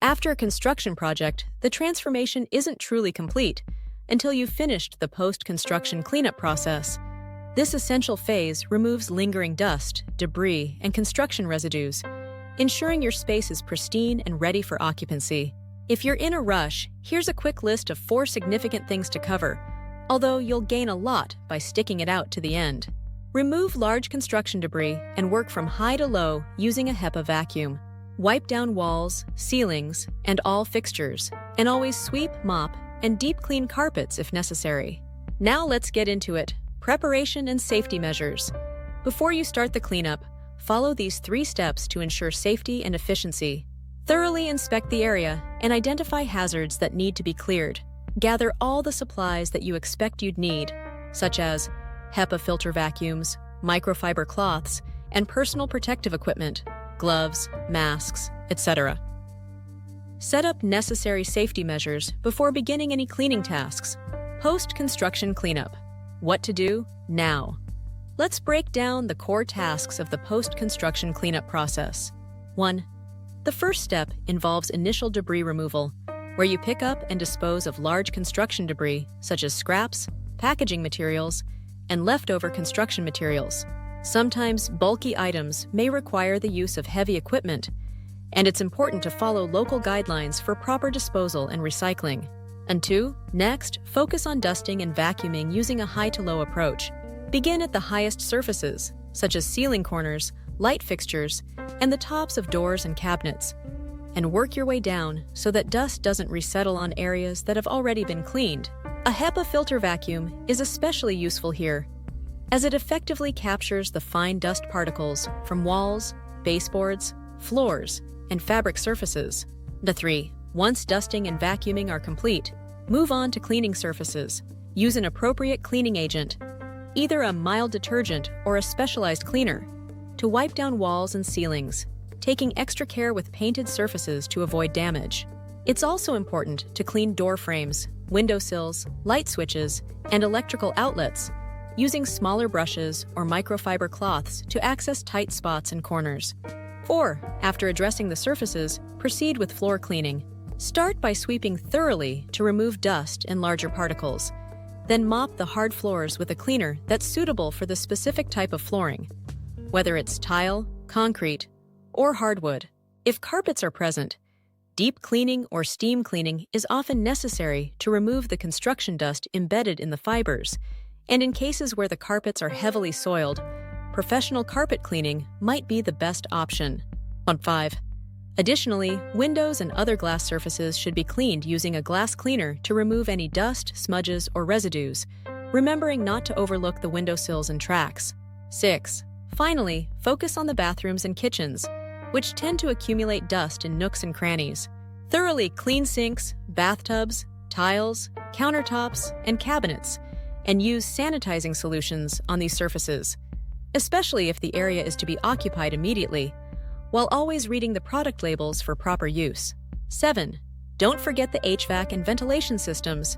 After a construction project, the transformation isn't truly complete until you've finished the post-construction cleanup process. This essential phase removes lingering dust, debris, and construction residues, ensuring your space is pristine and ready for occupancy. If you're in a rush, here's a quick list of 4 significant things to cover, although you'll gain a lot by sticking it out to the end. Remove large construction debris and work from high to low using a HEPA vacuum. Wipe down walls, ceilings, and all fixtures, and always sweep, mop, and deep clean carpets if necessary. Now let's get into it. Preparation and safety measures. Before you start the cleanup, follow these 3 steps to ensure safety and efficiency. Thoroughly inspect the area and identify hazards that need to be cleared. Gather all the supplies that you expect you'd need, such as HEPA filter vacuums, microfiber cloths, and personal protective equipment, gloves, masks, etc. Set up necessary safety measures before beginning any cleaning tasks. Post-construction cleanup. What to do now? Let's break down the core tasks of the post-construction cleanup process. 1. The first step involves initial debris removal, where you pick up and dispose of large construction debris such as scraps, packaging materials, and leftover construction materials. Sometimes bulky items may require the use of heavy equipment, and it's important to follow local guidelines for proper disposal and recycling. And 2, next, focus on dusting and vacuuming using a high-to-low approach. Begin at the highest surfaces, such as ceiling corners, light fixtures, and the tops of doors and cabinets, and work your way down so that dust doesn't resettle on areas that have already been cleaned. A HEPA filter vacuum is especially useful here, as it effectively captures the fine dust particles from walls, baseboards, floors, and fabric surfaces. 3. Once dusting and vacuuming are complete, move on to cleaning surfaces. Use an appropriate cleaning agent, either a mild detergent or a specialized cleaner, to wipe down walls and ceilings, taking extra care with painted surfaces to avoid damage. It's also important to clean door frames, windowsills, light switches, and electrical outlets, using smaller brushes or microfiber cloths to access tight spots and corners. 4. After addressing the surfaces, proceed with floor cleaning. Start by sweeping thoroughly to remove dust and larger particles. Then mop the hard floors with a cleaner that's suitable for the specific type of flooring, whether it's tile, concrete, or hardwood. If carpets are present, deep cleaning or steam cleaning is often necessary to remove the construction dust embedded in the fibers, and in cases where the carpets are heavily soiled, professional carpet cleaning might be the best option. 5. Additionally, windows and other glass surfaces should be cleaned using a glass cleaner to remove any dust, smudges, or residues, remembering not to overlook the windowsills and tracks. 6. Finally, focus on the bathrooms and kitchens, which tend to accumulate dust in nooks and crannies. Thoroughly clean sinks, bathtubs, tiles, countertops, and cabinets, and use sanitizing solutions on these surfaces, especially if the area is to be occupied immediately, while always reading the product labels for proper use. 7. Don't forget the HVAC and ventilation systems.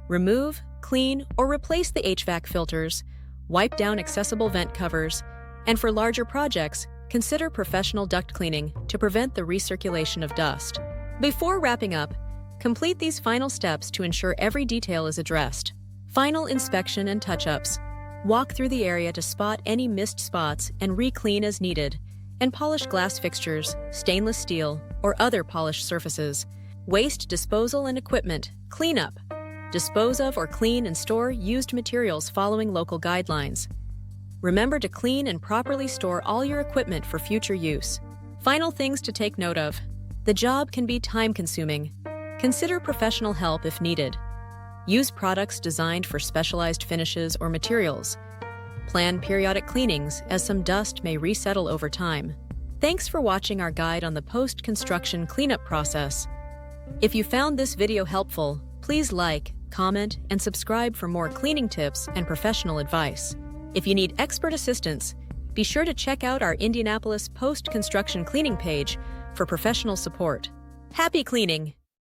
Remove, clean, or replace the HVAC filters, wipe down accessible vent covers, and for larger projects, consider professional duct cleaning to prevent the recirculation of dust. Before wrapping up, complete these final steps to ensure every detail is addressed. Final inspection and touch-ups. Walk through the area to spot any missed spots and re-clean as needed, and polish glass fixtures, stainless steel, or other polished surfaces. Waste disposal and equipment cleanup. Dispose of or clean and store used materials following local guidelines. Remember to clean and properly store all your equipment for future use. Final things to take note of. The job can be time-consuming. Consider professional help if needed. Use products designed for specialized finishes or materials. Plan periodic cleanings, as some dust may resettle over time. Thanks for watching our guide on the post-construction cleanup process. If you found this video helpful, please like, comment, and subscribe for more cleaning tips and professional advice. If you need expert assistance, be sure to check out our Indianapolis post-construction cleaning page for professional support. Happy cleaning!